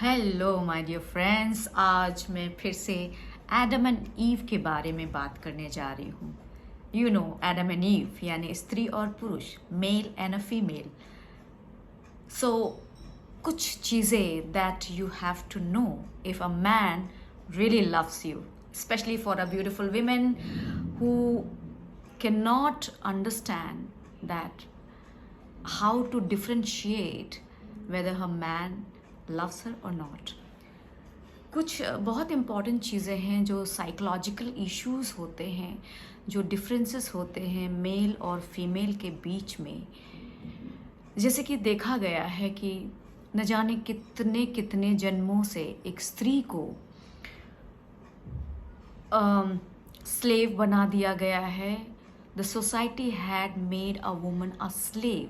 Hello my dear friends. आज मैं फिर से एडम एंड ईव के बारे में बात करने जा रही हूँ। You know Adam and Eve यानी स्त्री और पुरुष, male and a female. So कुछ चीज़ें that you have to know if a man really loves you, especially for a beautiful women who cannot understand that how to differentiate whether her man loves her or not. कुछ बहुत important चीज़ें हैं जो psychological issues होते हैं, जो differences होते हैं मेल और फीमेल के बीच में। जैसे कि देखा गया है कि न जाने कितने कितने जन्मों से एक स्त्री को स्लेव बना दिया गया है। The society had made a woman a slave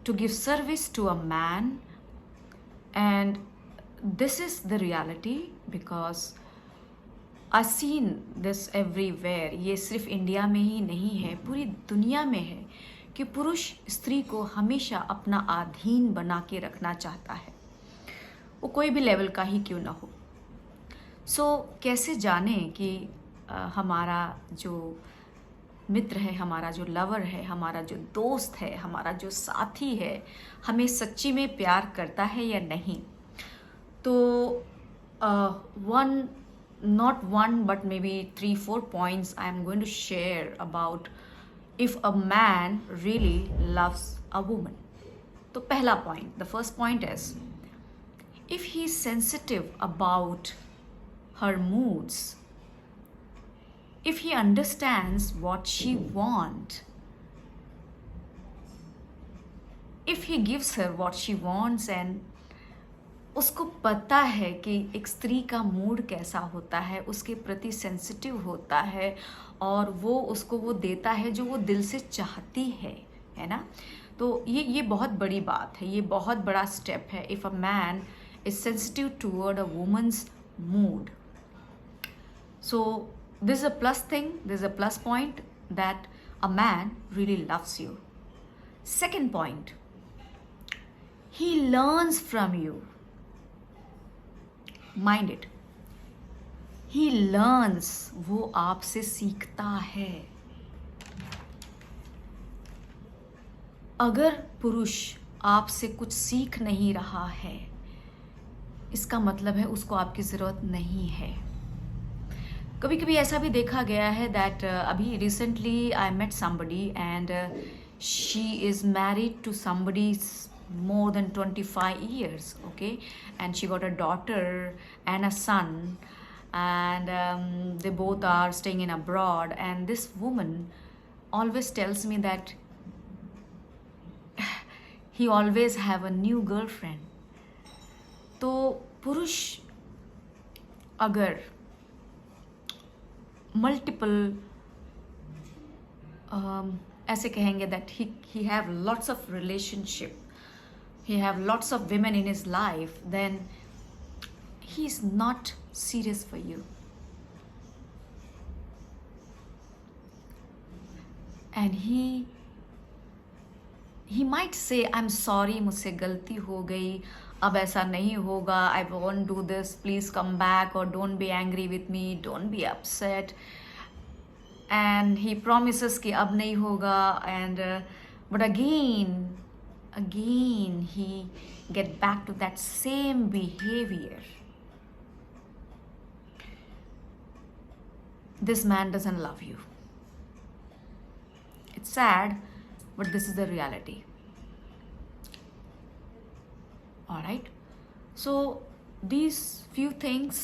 to give service to a man, and this is the reality because I've seen this everywhere. ये सिर्फ इंडिया में ही नहीं है, पूरी दुनिया में है कि पुरुष स्त्री को हमेशा अपना अधीन बना के रखना चाहता है, वो कोई भी लेवल का ही क्यों ना हो। कैसे जाने कि हमारा जो मित्र है, हमारा जो लवर है, हमारा जो दोस्त है, हमारा जो साथी है, हमें सच्ची में प्यार करता है या नहीं। तो not one but maybe 3-4 points I am going to share about if a man really loves a woman. तो पहला point, the first point is if he is sensitive about her moods, if he understands what she wants, if he gives her what she wants and उसको पता है कि एक स्त्री का mood कैसा होता है, उसके प्रति सेंसिटिव होता है और वो उसको वो देता है जो वो दिल से चाहती है ना। तो ये बहुत बड़ी बात है, ये बहुत बड़ा स्टेप है। If a man is sensitive toward a women's mood, so this is a plus thing, this is a plus point that a man really loves you. Second point, he learns from you. Mind it, he learns, वो आपसे सीखता है। अगर पुरुष आपसे कुछ सीख नहीं रहा है, इसका मतलब है उसको आपकी ज़रूरत नहीं है। कभी कभी ऐसा भी देखा गया है दैट अभी recently I met somebody and she is married to somebody more than 25 years, okay, and she got a daughter and a son, and they both are staying in abroad, and this woman always tells me that he always have a new girlfriend. तो पुरुष अगर multiple ऐसे कहेंगे that he have lots of relationship, he have lots of women in his life, then he is not serious for you. And he might say, I'm sorry, मुझसे गलती हो गई, अब ऐसा नहीं होगा, I won't do this, please come back, or don't be angry with me, don't be upset. And he promises कि अब नहीं होगा, and but again he get back to that same behavior. This man doesn't love you. It's sad, but this is the reality. All right, so these few things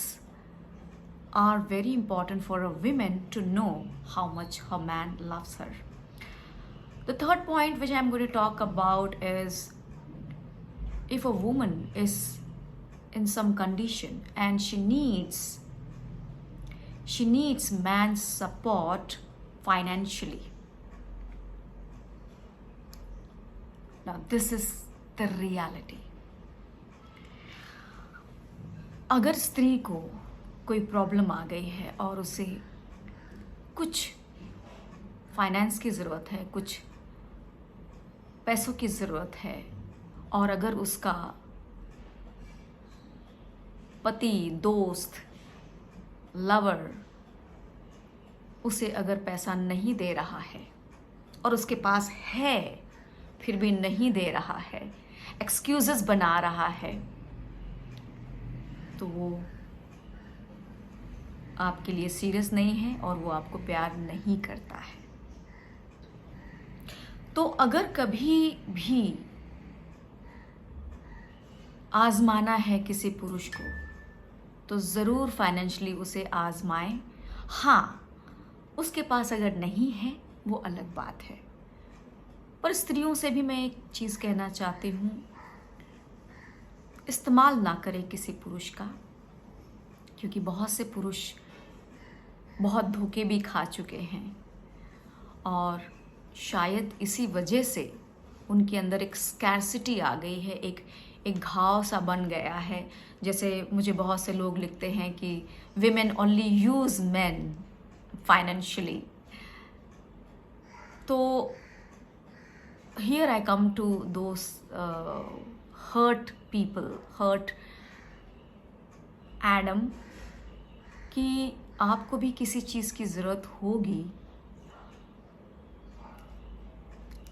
are very important for a woman to know how much her man loves her. The third point which I'm going to talk about is if a woman is in some condition and she needs man's support financially. Now this is the reality. अगर स्त्री को कोई problem आ गई है और उसे कुछ finance की ज़रूरत है, कुछ पैसों की ज़रूरत है, और अगर उसका पति, दोस्त, लवर उसे अगर पैसा नहीं दे रहा है और उसके पास है फिर भी नहीं दे रहा है, एक्सक्यूजेस बना रहा है, तो वो आपके लिए सीरियस नहीं है और वो आपको प्यार नहीं करता है। तो अगर कभी भी आजमाना है किसी पुरुष को तो ज़रूर फाइनेंशियली उसे आजमाएं। हाँ, उसके पास अगर नहीं है वो अलग बात है। पर स्त्रियों से भी मैं एक चीज़ कहना चाहती हूँ, इस्तेमाल ना करें किसी पुरुष का, क्योंकि बहुत से पुरुष बहुत धोखे भी खा चुके हैं और शायद इसी वजह से उनके अंदर एक स्कैर्सिटी आ गई है, एक घाव सा बन गया है। जैसे मुझे बहुत से लोग लिखते हैं कि women only use man financially. तो here I come to those hurt people, hurt Adam, कि आपको भी किसी चीज़ की ज़रूरत होगी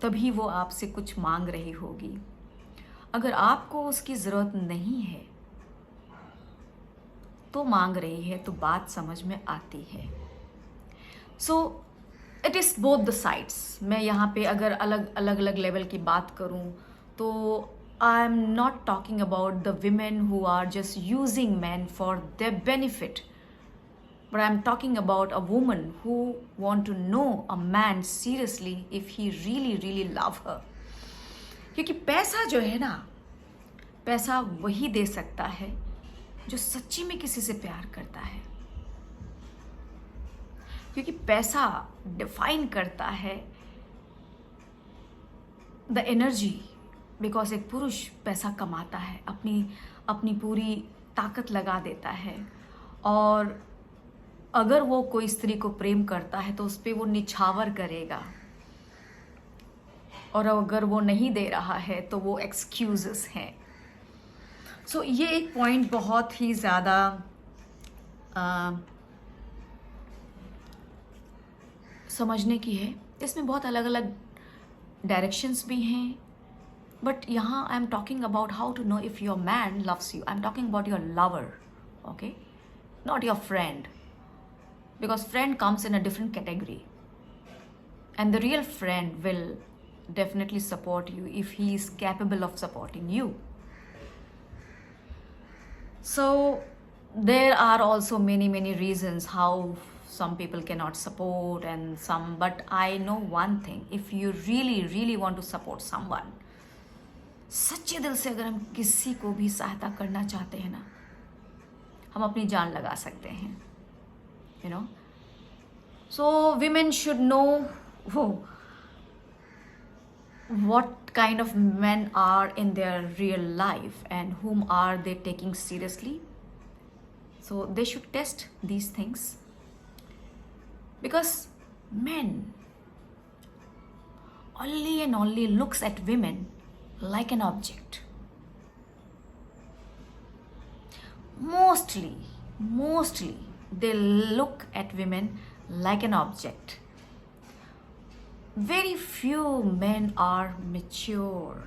तभी वो आपसे कुछ मांग रही होगी। अगर आपको उसकी ज़रूरत नहीं है तो मांग रही है तो बात समझ में आती है। So it is both the sides. मैं यहाँ पे अगर अलग अलग लेवल की बात करूँ तो I am not talking about the women who are just using man for their benefit, but I'm talking about a woman who want to know a man seriously if he really love her। क्योंकि पैसा जो है ना, पैसा वही दे सकता है जो सच्ची में किसी से प्यार करता है, क्योंकि पैसा डिफाइन करता है द एनर्जी। बिकॉज एक पुरुष पैसा कमाता है, अपनी पूरी ताकत लगा देता है, और अगर वो कोई स्त्री को प्रेम करता है तो उस पर वो निछावर करेगा, और अगर वो नहीं दे रहा है तो वो एक्सक्यूजेस हैं। सो ये एक पॉइंट बहुत ही ज़्यादा समझने की है। इसमें बहुत अलग अलग डायरेक्शंस भी हैं, बट यहाँ I am talking about how to know if your man loves you. I am talking about your lover, okay, not your friend, because friend comes in a different category, and the real friend will definitely support you if he is capable of supporting you. So there are also many reasons how some people cannot support and some, but I know one thing, if you really want to support someone, सच्चे दिल से अगर हम किसी को भी सहायता करना चाहते हैं ना, हम अपनी जान लगा सकते हैं, you know। So women should know what kind of men are in their real life and whom are they taking seriously. So they should test these things, because men only and only looks at women like an object. Mostly they look at women like an object. Very few men are mature.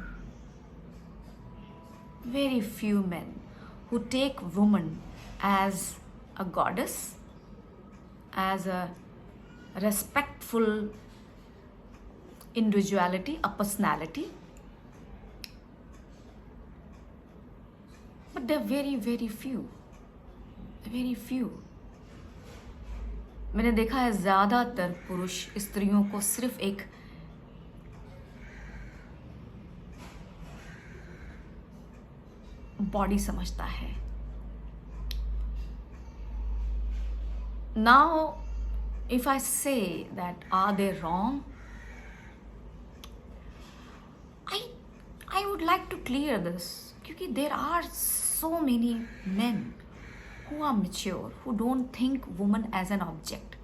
Very few men who take woman as a goddess, as a respectful individuality, a personality. But they're very few. Very few. मैंने देखा है ज़्यादातर पुरुष स्त्रियों को सिर्फ एक body समझता है। Now if I say that are they wrong, I would like to clear this, क्योंकि there are so many men who are mature, who don't think woman as an object।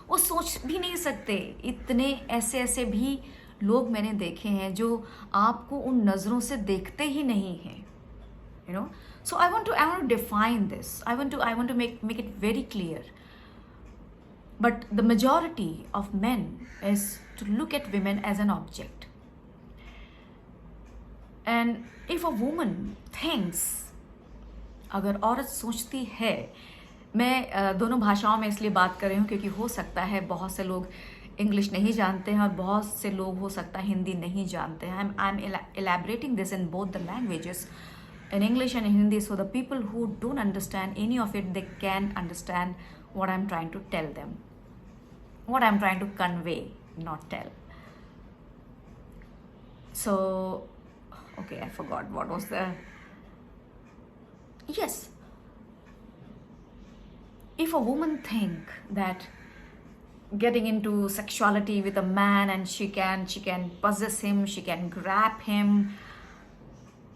वो सोच भी नहीं सकते, इतने ऐसे भी लोग मैंने देखे हैं जो आपको उन नज़रों से देखते ही नहीं हैं, you know. So I want to define this. I want to make it very clear. But the majority of men is to look at women as an object. And if a woman thinks, अगर औरत सोचती है, मैं दोनों भाषाओं में इसलिए बात कर रही हूँ क्योंकि हो सकता है बहुत से लोग इंग्लिश नहीं जानते हैं और बहुत से लोग हो सकता है हिंदी नहीं जानते हैं. I am elaborating this in both the languages, in English and in Hindi, so the people who don't understand any of it, they can understand what I'm trying to tell them, what I'm trying to convey, not tell. So, okay, I forgot what was the... Yes. If a woman think that getting into sexuality with a man and she can possess him, she can grab him,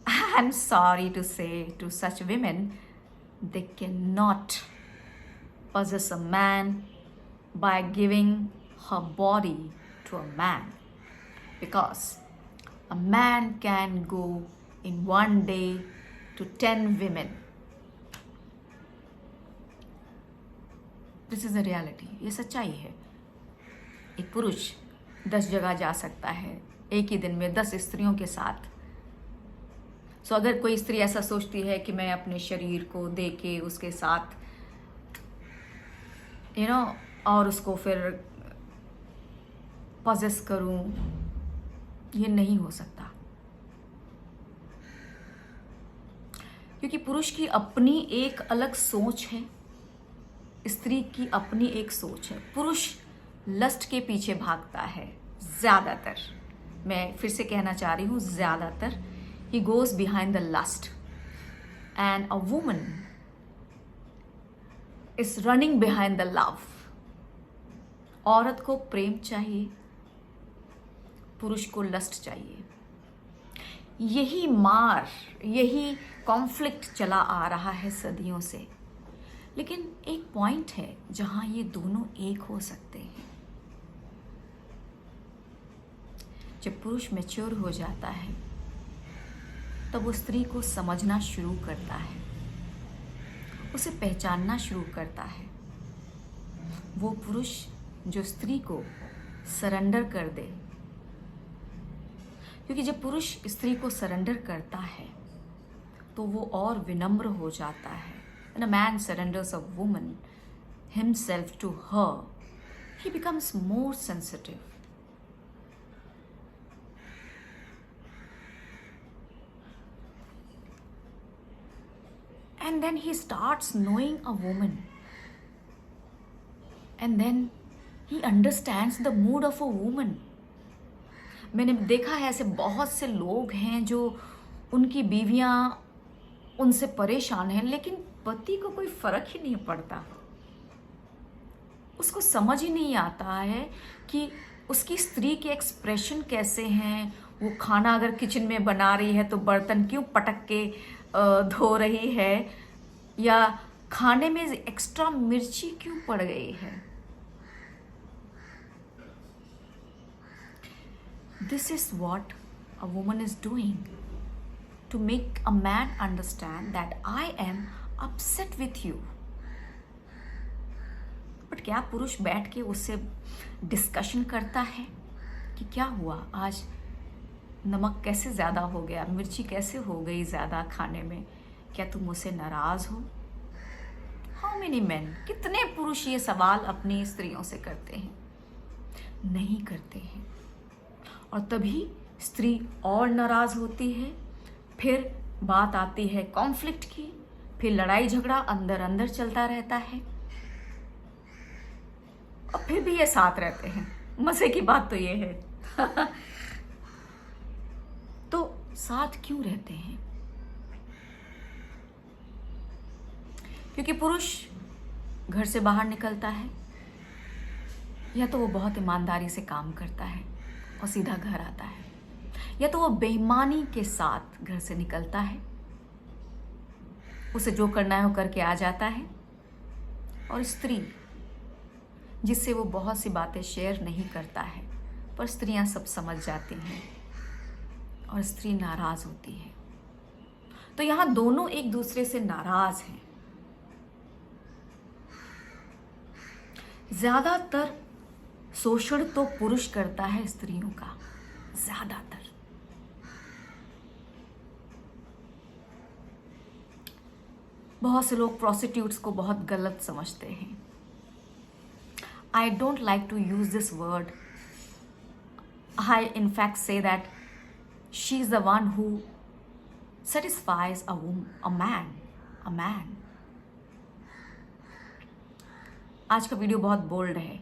I'm sorry to say to such women, they cannot possess a man by giving her body to a man, because a man can go in one day to 10 women. This is a reality, ये सच्चाई है. एक पुरुष 10 जगह जा सकता है एक ही दिन में 10 स्त्रियों के साथ. सो अगर कोई स्त्री ऐसा सोचती है कि मैं अपने शरीर को दे के उसके साथ और उसको फिर पॉजेस करूं, ये नहीं हो सकता. क्योंकि पुरुष की अपनी एक अलग सोच है, स्त्री की अपनी एक सोच है. पुरुष लस्ट के पीछे भागता है ज़्यादातर. मैं फिर से कहना चाह रही हूँ, ज़्यादातर he goes behind the lust, and a woman is running behind the love. औरत को प्रेम चाहिए, पुरुष को लस्ट चाहिए. यही मार, यही कॉन्फ्लिक्ट चला आ रहा है सदियों से. लेकिन एक पॉइंट है जहां ये दोनों एक हो सकते हैं. जब पुरुष मैच्योर हो जाता है तब वो स्त्री को समझना शुरू करता है, उसे पहचानना शुरू करता है. वो पुरुष जो स्त्री को सरेंडर कर दे, क्योंकि जब पुरुष स्त्री को सरेंडर करता है तो वो और विनम्र हो जाता है. When a man surrenders a woman himself to her, he becomes more sensitive. And then he starts knowing a woman. And then he understands the mood of a woman. मैंने देखा है ऐसे बहुत से लोग हैं जो उनकी बीवियां उनसे परेशान हैं, लेकिन पति को कोई फर्क ही नहीं पड़ता. उसको समझ ही नहीं आता है कि उसकी स्त्री के एक्सप्रेशन कैसे हैं. वो खाना अगर किचन में बना रही है तो बर्तन क्यों पटक के धो रही है, या खाने में एक्स्ट्रा मिर्ची क्यों पड़ गई है. This is what a woman is doing to make a man understand that I am upset with you. But क्या पुरुष बैठ के उससे डिस्कशन करता है कि क्या हुआ, आज नमक कैसे ज़्यादा हो गया, मिर्ची कैसे हो गई ज़्यादा खाने में, क्या तुम मुझसे नाराज़ हो? हाउ मेनी मैन, कितने पुरुष ये सवाल अपनी स्त्रियों से करते हैं? नहीं करते हैं. और तभी स्त्री और नाराज़ होती है. फिर बात आती है कॉन्फ्लिक्ट की, फिर लड़ाई झगड़ा अंदर अंदर चलता रहता है, और फिर भी ये साथ रहते हैं. मजे की बात तो ये है. तो साथ क्यों रहते हैं? क्योंकि पुरुष घर से बाहर निकलता है, या तो वो बहुत ईमानदारी से काम करता है और सीधा घर आता है, या तो वो बेईमानी के साथ घर से निकलता है, उसे जो करना है वो करके आ जाता है. और स्त्री जिससे वो बहुत सी बातें शेयर नहीं करता है, पर स्त्रियां सब समझ जाती हैं और स्त्री नाराज होती है। तो यहां दोनों एक दूसरे से नाराज हैं। ज्यादातर शोषण तो पुरुष करता है स्त्रियों का, ज्यादातर। बहुत से लोग प्रोस्टिट्यूट्स को बहुत गलत समझते हैं। I don't like to use this word. I in fact say that she is the one who satisfies a man. आज का वीडियो बहुत बोल्ड है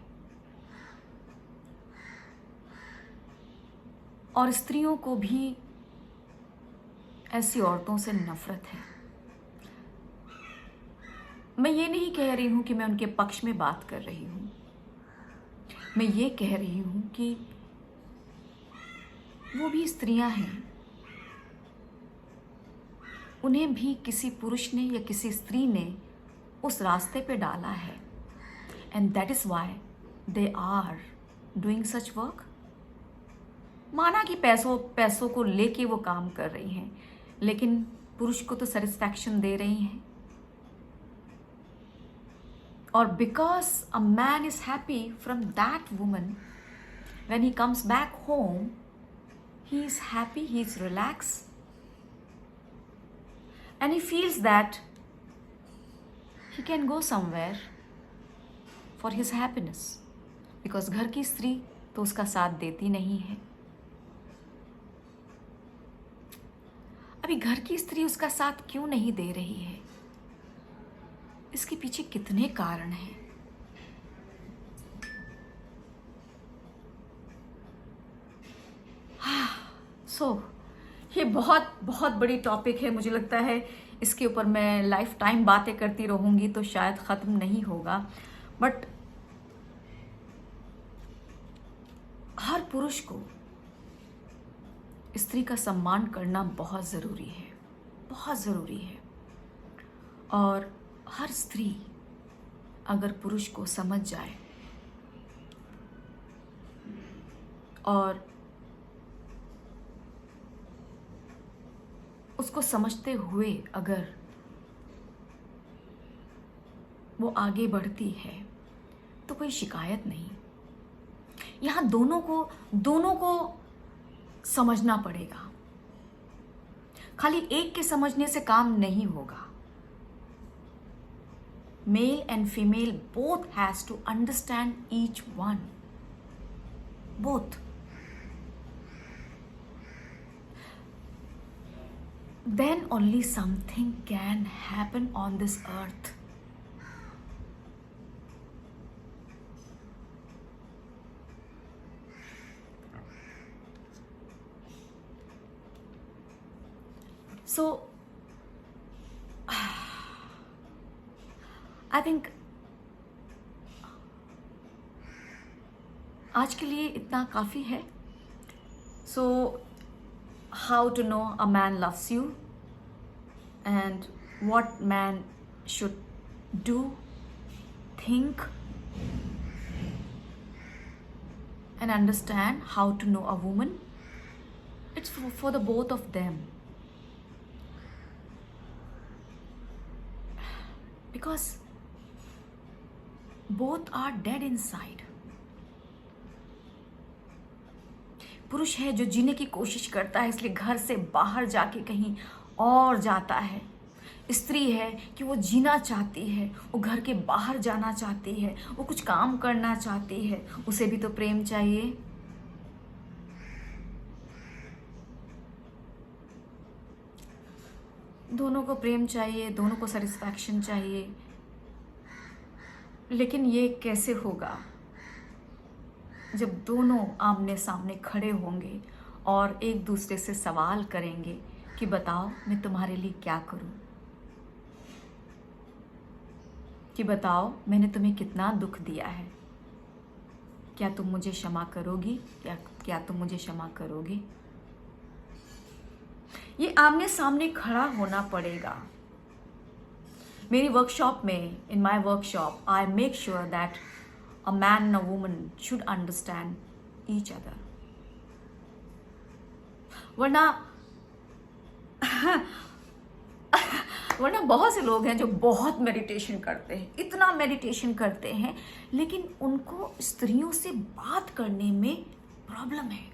और स्त्रियों को भी ऐसी औरतों से नफरत है। मैं ये नहीं कह रही हूं कि मैं उनके पक्ष में बात कर रही हूं, मैं ये कह रही हूं कि वो भी स्त्रियां हैं, उन्हें भी किसी पुरुष ने या किसी स्त्री ने उस रास्ते पे डाला है, and that is why they are doing such work. माना कि पैसों को लेके वो काम कर रही हैं, लेकिन पुरुष को तो सेटिस्फैक्शन दे रही हैं। और because a man is happy from that woman, when he comes back home he is happy, he is relax, and he feels that he can go somewhere for his happiness, because घर की स्त्री तो उसका साथ देती नहीं है। अभी घर की स्त्री उसका साथ क्यों नहीं दे रही है, इसके पीछे कितने कारण हैं। ये बहुत बहुत बड़ी टॉपिक है। मुझे लगता है इसके ऊपर मैं लाइफ टाइम बातें करती रहूंगी तो शायद ख़त्म नहीं होगा। बट हर पुरुष को स्त्री का सम्मान करना बहुत ज़रूरी है, बहुत ज़रूरी है। और हर स्त्री अगर पुरुष को समझ जाए और उसको समझते हुए अगर वो आगे बढ़ती है तो कोई शिकायत नहीं। यहाँ दोनों को समझना पड़ेगा, खाली एक के समझने से काम नहीं होगा। Male and female both has to understand each one, both. Then only something can happen on this earth. So, I think आज के लिए इतना काफ़ी है। So, how to know a man loves you and what man should do, think and understand how to know a woman. It's for the both of them, because both are dead inside. पुरुष है जो जीने की कोशिश करता है, इसलिए घर से बाहर जाके कहीं और जाता है। स्त्री है कि वो जीना चाहती है, वो घर के बाहर जाना चाहती है, वो कुछ काम करना चाहती है, उसे भी तो प्रेम चाहिए। दोनों को प्रेम चाहिए, दोनों को सेटिस्फैक्शन चाहिए। लेकिन ये कैसे होगा जब दोनों आमने सामने खड़े होंगे और एक दूसरे से सवाल करेंगे कि बताओ मैं तुम्हारे लिए क्या करूं, कि बताओ मैंने तुम्हें कितना दुख दिया है, क्या तुम मुझे क्षमा करोगी, क्या तुम मुझे क्षमा करोगे। ये आमने सामने खड़ा होना पड़ेगा। मेरी वर्कशॉप में, in my workshop, I make sure that a man and a woman should understand each other. वरना वरना बहुत से लोग हैं जो बहुत मेडिटेशन करते हैं, इतना मेडिटेशन करते हैं, लेकिन उनको स्त्रियों से बात करने में प्रॉब्लम है।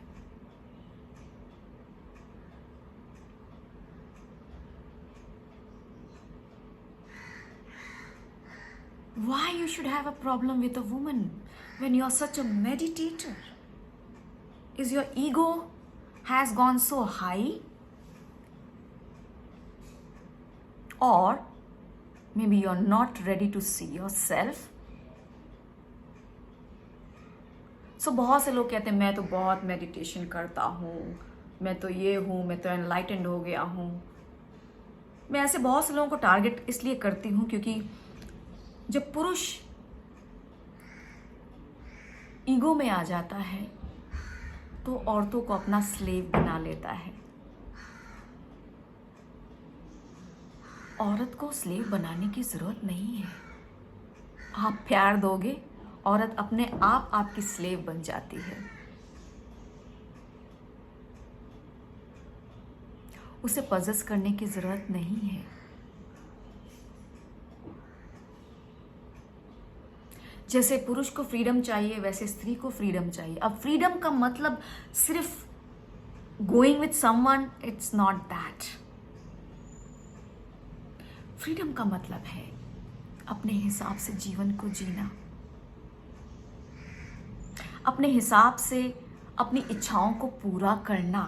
Why you should have a problem with a woman when you are such a meditator? Is your ego has gone so high? Or maybe you're not ready to see yourself? So बहुत से लोग कहते हैं मैं तो बहुत meditation करता हूँ, मैं तो ये हूँ, मैं तो एनलाइटेंड हो गया हूँ। मैं ऐसे बहुत से लोगों को टारगेट इसलिए करती हूँ क्योंकि जब पुरुष ईगो में आ जाता है तो औरतों को अपना स्लेव बना लेता है। औरत को स्लेव बनाने की जरूरत नहीं है। आप प्यार दोगे, औरत अपने आप आपकी स्लेव बन जाती है। उसे पजेस करने की जरूरत नहीं है। जैसे पुरुष को फ्रीडम चाहिए वैसे स्त्री को फ्रीडम चाहिए। अब फ्रीडम का मतलब सिर्फ going with someone, it's not that. Freedom का मतलब है अपने हिसाब से जीवन को जीना, अपने हिसाब से अपनी इच्छाओं को पूरा करना।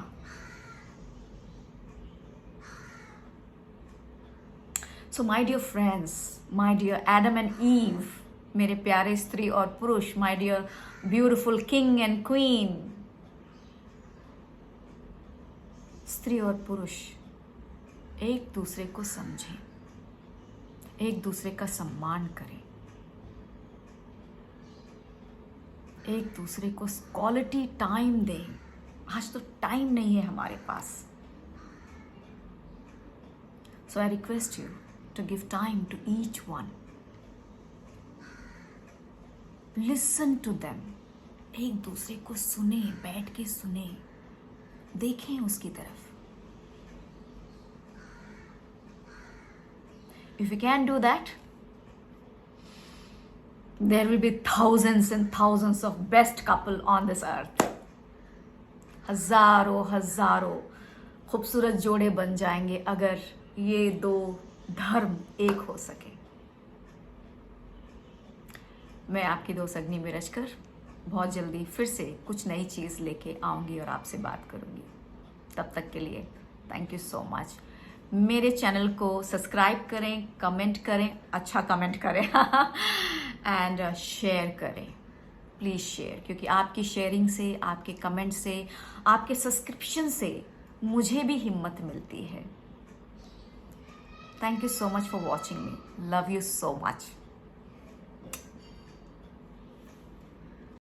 So my dear friends, my dear Adam and Eve, मेरे प्यारे स्त्री और पुरुष, my dear beautiful king and queen, स्त्री और पुरुष एक दूसरे को समझें, एक दूसरे का सम्मान करें, एक दूसरे को क्वालिटी टाइम दें। आज तो टाइम नहीं है हमारे पास। So I request you to give time to each one. Listen to them. एक दूसरे को सुने, बैठ के सुने, देखें उसकी तरफ। If you can do that, there will be thousands and thousands of best couple on this earth. हजारों हजारों खूबसूरत जोड़े बन जाएंगे अगर ये दो धर्म एक हो सके। मैं आपकी दोस्त अग्नि मिरजकर बहुत जल्दी फिर से कुछ नई चीज़ लेके आऊँगी और आपसे बात करूँगी। तब तक के लिए थैंक यू सो मच। मेरे चैनल को सब्सक्राइब करें, कमेंट करें, अच्छा कमेंट करें एंड शेयर करें, प्लीज़ शेयर, क्योंकि आपकी शेयरिंग से, आपके कमेंट से, आपके सब्सक्रिप्शन से मुझे भी हिम्मत मिलती है। Thank you so much for watching me. Love you so much.